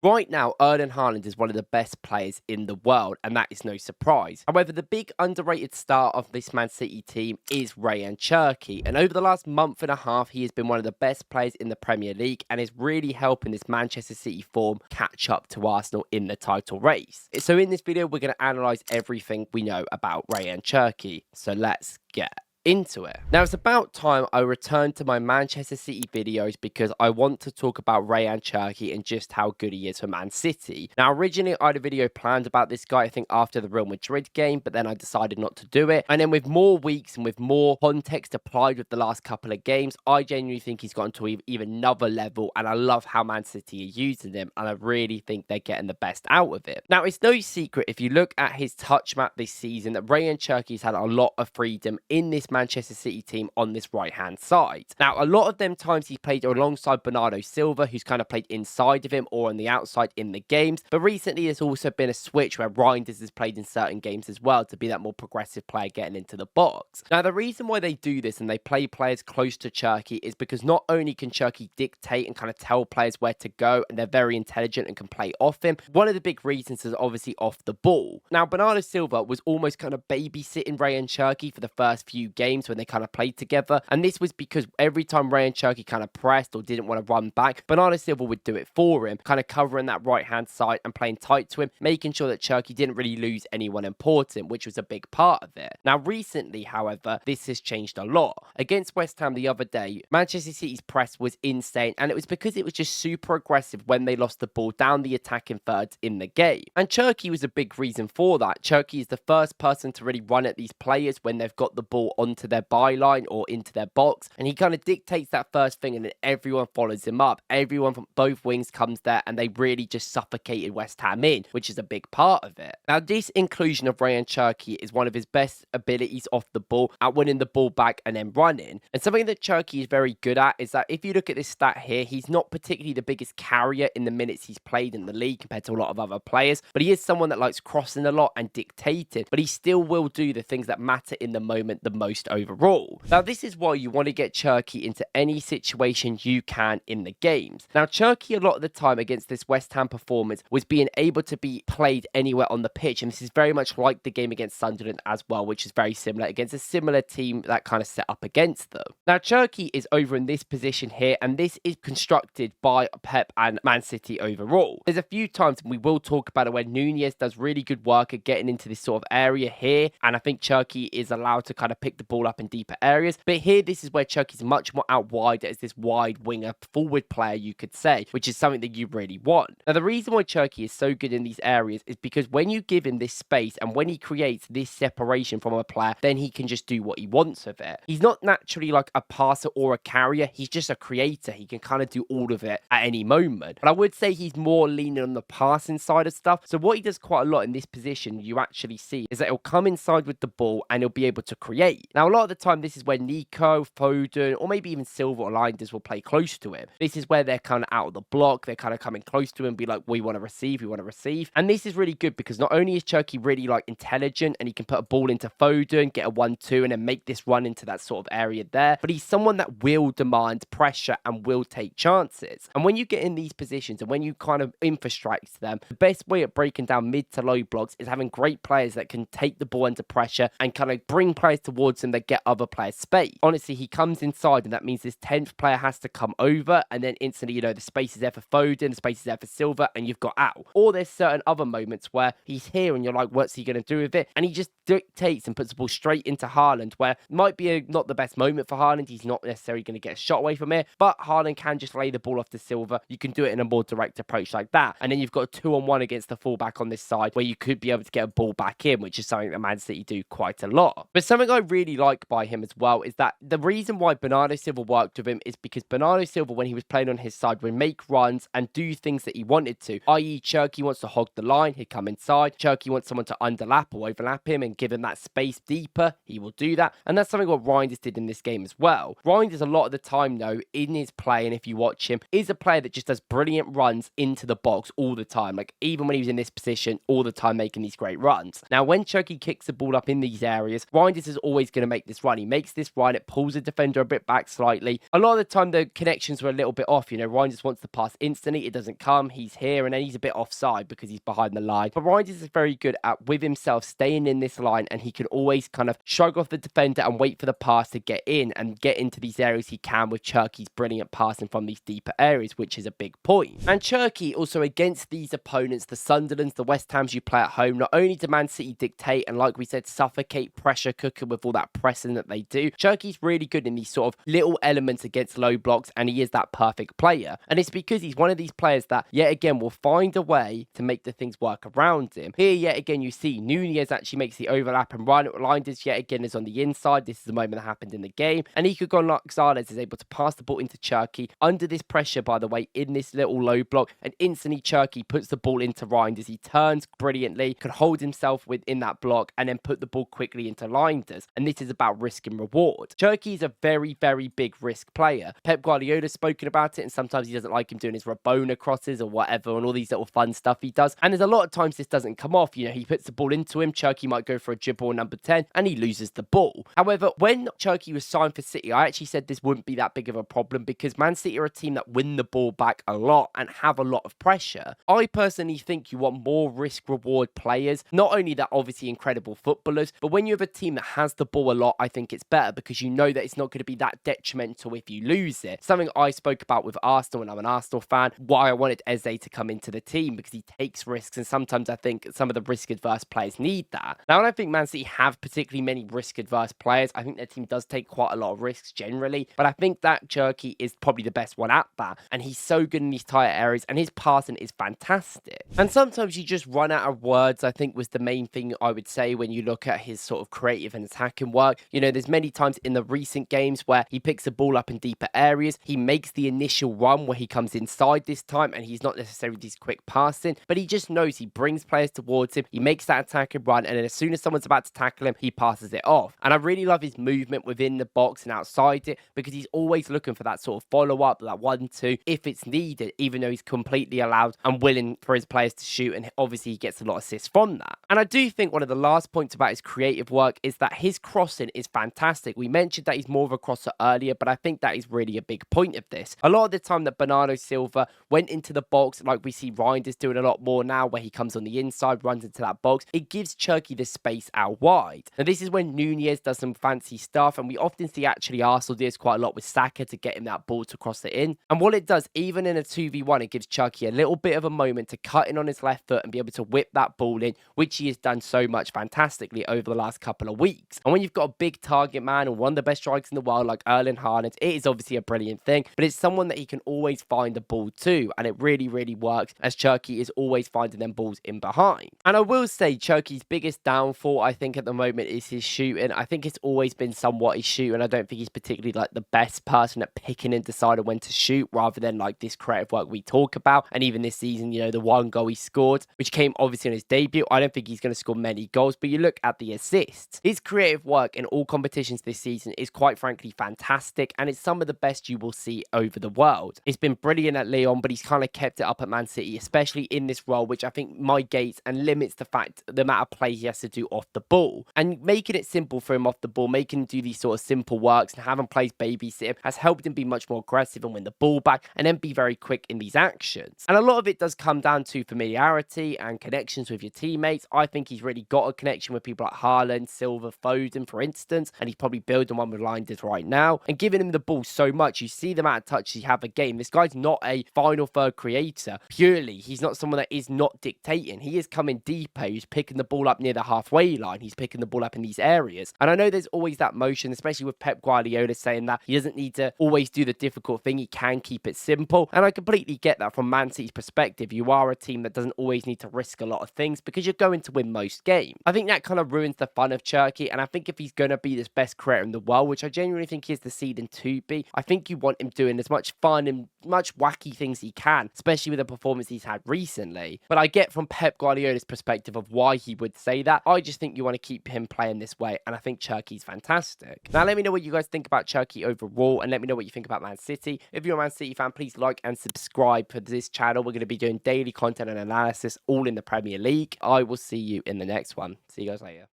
Right now, Erling Haaland is one of the best players in the world, and that is no surprise. However, the big underrated star of this Man City team is Rayan Cherki, and over the last month and a half, he has been one of the best players in the Premier League and is really helping this Manchester City form catch up to Arsenal in the title race. So in this video, we're going to analyse everything we know about Rayan Cherki. So let's get into it. Now, it's about time I returned to my Manchester City videos because I want to talk about Rayan Cherki and just how good he is for Man City. Now, originally, I had a video planned about this guy, I think, after the Real Madrid game, but then I decided not to do it. And then with more weeks and with more context applied with the last couple of games, I genuinely think he's gotten to even another level, and I love how Man City are using him, and I really think they're getting the best out of it. Now, it's no secret, if you look at his touch map this season, that Rayan Cherki's had a lot of freedom in this Manchester City team on this right-hand side. Now, a lot of them times he's played alongside Bernardo Silva, who's kind of played inside of him or on the outside in the games. But recently, there's also been a switch where Reinders has played in certain games as well to be that more progressive player getting into the box. Now, the reason why they do this and they play players close to Cherki is because not only can Cherki dictate and kind of tell players where to go, and they're very intelligent and can play off him. One of the big reasons is obviously off the ball. Now, Bernardo Silva was almost kind of babysitting Rayan Cherki for the first few games when they kind of played together, and this was because every time Rayan Cherki kind of pressed or didn't want to run back, Bernardo Silva would do it for him, kind of covering that right hand side and playing tight to him, making sure that Cherki didn't really lose anyone important, which was a big part of it. Now, recently, however, this has changed a lot. Against West Ham the other day, Manchester City's press was insane, and it was because it was just super aggressive when they lost the ball down the attacking thirds in the game. And Cherki was a big reason for that. Cherki is the first person to really run at these players when they've got the ball onto their byline or into their box, and he kind of dictates that first thing, and then everyone follows him up. Everyone from both wings comes there, and they really just suffocated West Ham in, which is a big part of it. Now, this inclusion of Rayan Cherki is one of his best abilities off the ball, at winning the ball back and then running. And something that Cherki is very good at is that if you look at this stat here, he's not particularly the biggest carrier in the minutes he's played in the league compared to a lot of other players, but he is someone that likes crossing a lot and dictating, but he still will do the things that matter in the moment the most overall. Now, this is why you want to get Cherki into any situation you can in the games. Now, Cherki, a lot of the time against this West Ham performance, was being able to be played anywhere on the pitch, and this is very much like the game against Sunderland as well, which is very similar against a similar team that kind of set up against them. Now, Cherki is over in this position here, and this is constructed by Pep and Man City overall. There's a few times, and we will talk about it, where Nunez does really good work at getting into this sort of area here, and I think Cherki is allowed to kind of pick the ball up in deeper areas. But here, this is where Cherki's much more out wide as this wide winger forward player, you could say, which is something that you really want. Now, the reason why Cherki is so good in these areas is because when you give him this space and when he creates this separation from a player, then he can just do what he wants with it. He's not naturally like a passer or a carrier. He's just a creator. He can kind of do all of it at any moment. But I would say he's more leaning on the passing side of stuff. So what he does quite a lot in this position, you actually see, is that he'll come inside with the ball and he'll be able to create. Now, a lot of the time, this is where Nico, Foden, or maybe even Silva or Reinders will play close to him. This is where they're kind of out of the block. They're kind of coming close to him, be like, we want to receive, we want to receive. And this is really good because not only is Cherki really like intelligent and he can put a ball into Foden, get a 1-2, and then make this run into that sort of area there, but he's someone that will demand pressure and will take chances. And when you get in these positions and when you kind of infrastructure them, the best way of breaking down mid to low blocks is having great players that can take the ball under pressure and kind of bring players towards him that get other players space. Honestly, he comes inside, and that means this 10th player has to come over, and then instantly, you know, the space is there for Foden, the space is there for Silva, and you've got out. Or there's certain other moments where he's here and you're like, what's he going to do with it? And he just dictates and puts the ball straight into Haaland, where it might be not the best moment for Haaland. He's not necessarily going to get a shot away from it, but Haaland can just lay the ball off to Silva. You can do it in a more direct approach like that. And then you've got a 2-on-1 against the fullback on this side where you could be able to get a ball back in, which is something that Man City do quite a lot. But something I really like by him as well is that the reason why Bernardo Silva worked with him is because Bernardo Silva, when he was playing on his side, would make runs and do things that he wanted to, i.e. Cherki wants to hog the line, he'd come inside. Cherki wants someone to underlap or overlap him and give him that space deeper, he will do that. And that's something what Reinders did in this game as well. Reinders, a lot of the time though, in his play, and if you watch him, is a player that just does brilliant runs into the box all the time. Like, even when he was in this position, all the time making these great runs. Now, when Cherki kicks the ball up in these areas, Reinders is always going to make this run. He makes this run, it pulls the defender a bit back slightly. A lot of the time, the connections were a little bit off. Ryan just wants to pass instantly. It doesn't come. He's here, and then he's a bit offside because he's behind the line. But Ryan is very good at, with himself, staying in this line, and he can always kind of shrug off the defender and wait for the pass to get in and get into these areas he can with Cherki's brilliant passing from these deeper areas, which is a big point. And Cherki also against these opponents, the Sunderlands, the West Hams you play at home, not only do Man City dictate and, like we said, suffocate, pressure cooker with all that pressing that they do, Cherki's really good in these sort of little elements against low blocks, and he is that perfect player. And it's because he's one of these players that, yet again, will find a way to make the things work around him. Here, yet again, you see Nunez actually makes the overlap, and Ryan Cherki yet again is on the inside. This is the moment that happened in the game, and he could go like Gonzalez is able to pass the ball into Cherki under this pressure, by the way, in this little low block, and instantly Cherki puts the ball into Ryan as he turns brilliantly, can hold himself within that block, and then put the ball quickly into Reinders. And this is about risk and reward. Cherki is a very, very big risk player. Pep Guardiola's spoken about it, and sometimes he doesn't like him doing his Rabona crosses or whatever, and all these little fun stuff he does. And there's a lot of times this doesn't come off. He puts the ball into him, Cherki might go for a dribble number 10, and he loses the ball. However, when Cherki was signed for City, I actually said this wouldn't be that big of a problem because Man City are a team that win the ball back a lot and have a lot of pressure. I personally think you want more risk-reward players, not only that obviously incredible footballers, but when you have a team that has the ball a lot, I think it's better because you know that it's not going to be that detrimental if you lose it. Something I spoke about with Arsenal, and I'm an Arsenal fan, why I wanted Eze to come into the team, because he takes risks, and sometimes I think some of the risk-adverse players need that. Now, I don't think Man City have particularly many risk-adverse players. I think their team does take quite a lot of risks generally, but I think that Cherki is probably the best one at that, and he's so good in these tighter areas, and his passing is fantastic. And sometimes you just run out of words, I think was the main thing I would say when you look at his sort of creative and attacking work. There's many times in the recent games where he picks the ball up in deeper areas, he makes the initial run where he comes inside this time, and he's not necessarily this quick passing, but he just knows he brings players towards him, he makes that attacking run, and then as soon as someone's about to tackle him, he passes it off. And I really love his movement within the box and outside it, because he's always looking for that sort of follow-up, that 1-2, if it's needed, even though he's completely allowed and willing for his players to shoot, and obviously he gets a lot of assists from that. And I do think one of the last points about his creative work is that his crossing is fantastic. We mentioned that he's more of a crosser earlier, but I think that is really a big point of this. A lot of the time that Bernardo Silva went into the box, like we see Reinders doing a lot more now, where he comes on the inside, runs into that box, it gives Cherki the space out wide. Now, this is when Nunez does some fancy stuff, and we often see actually Arsenal do this quite a lot with Saka to get him that ball to cross it in. And what it does, even in a 2v1, it gives Cherki a little bit of a moment to cut in on his left foot and be able to whip that ball in, which he has done so much fantastically over the last couple of weeks. And when you've got a big target man and one of the best strikers in the world like Erling Haaland, it is obviously a brilliant thing, but it's someone that he can always find the ball to, and it really, really works, as Cherki is always finding them balls in behind. And I will say Cherki's biggest downfall, I think, at the moment is his shooting. I think it's always been somewhat his shooting. I don't think he's particularly like the best person at picking and deciding when to shoot, rather than like this creative work we talk about. And even this season, the one goal he scored, which came obviously on his debut, I don't think he's going to score many goals, but you look at the assists. His creative work in all competitions this season is quite frankly fantastic, and it's some of the best you will see over the world. It's been brilliant at Lyon, but he's kind of kept it up at Man City, especially in this role, which I think mitigates and limits the amount of play he has to do off the ball. And making it simple for him off the ball, making him do these sort of simple works and having players babysit him, has helped him be much more aggressive and win the ball back, and then be very quick in these actions. And a lot of it does come down to familiarity and connections with your teammates. I think he's really got a connection with people like Haaland, Silva, Foden, for instance, and he's probably building one with Reinders right now, and giving him the ball so much. You see the amount of touches he have a game. This guy's not a final third creator purely. He's not someone that is not dictating. He is coming deeper. He's picking the ball up near the halfway line. He's picking the ball up in these areas. And I know there's always that motion, especially with Pep Guardiola saying that he doesn't need to always do the difficult thing. He can keep it simple. And I completely get that from Man City's perspective. You are a team that doesn't always need to risk a lot of things because you're going to win most games. I think that kind of ruins the fun of Cherki. And I think if he's going to be this best creator in the world, which I genuinely think he is the seeding to be, I think you want him doing as much fun and much wacky things he can, especially with the performance he's had recently. But I get from Pep Guardiola's perspective of why he would say that. I just think you want to keep him playing this way, and I think Cherki's fantastic. Now, let me know what you guys think about Cherki overall, and let me know what you think about Man City. If you're a Man City fan, please like and subscribe for this channel. We're going to be doing daily content and analysis all in the Premier League. I will see you in the next one. See you guys later.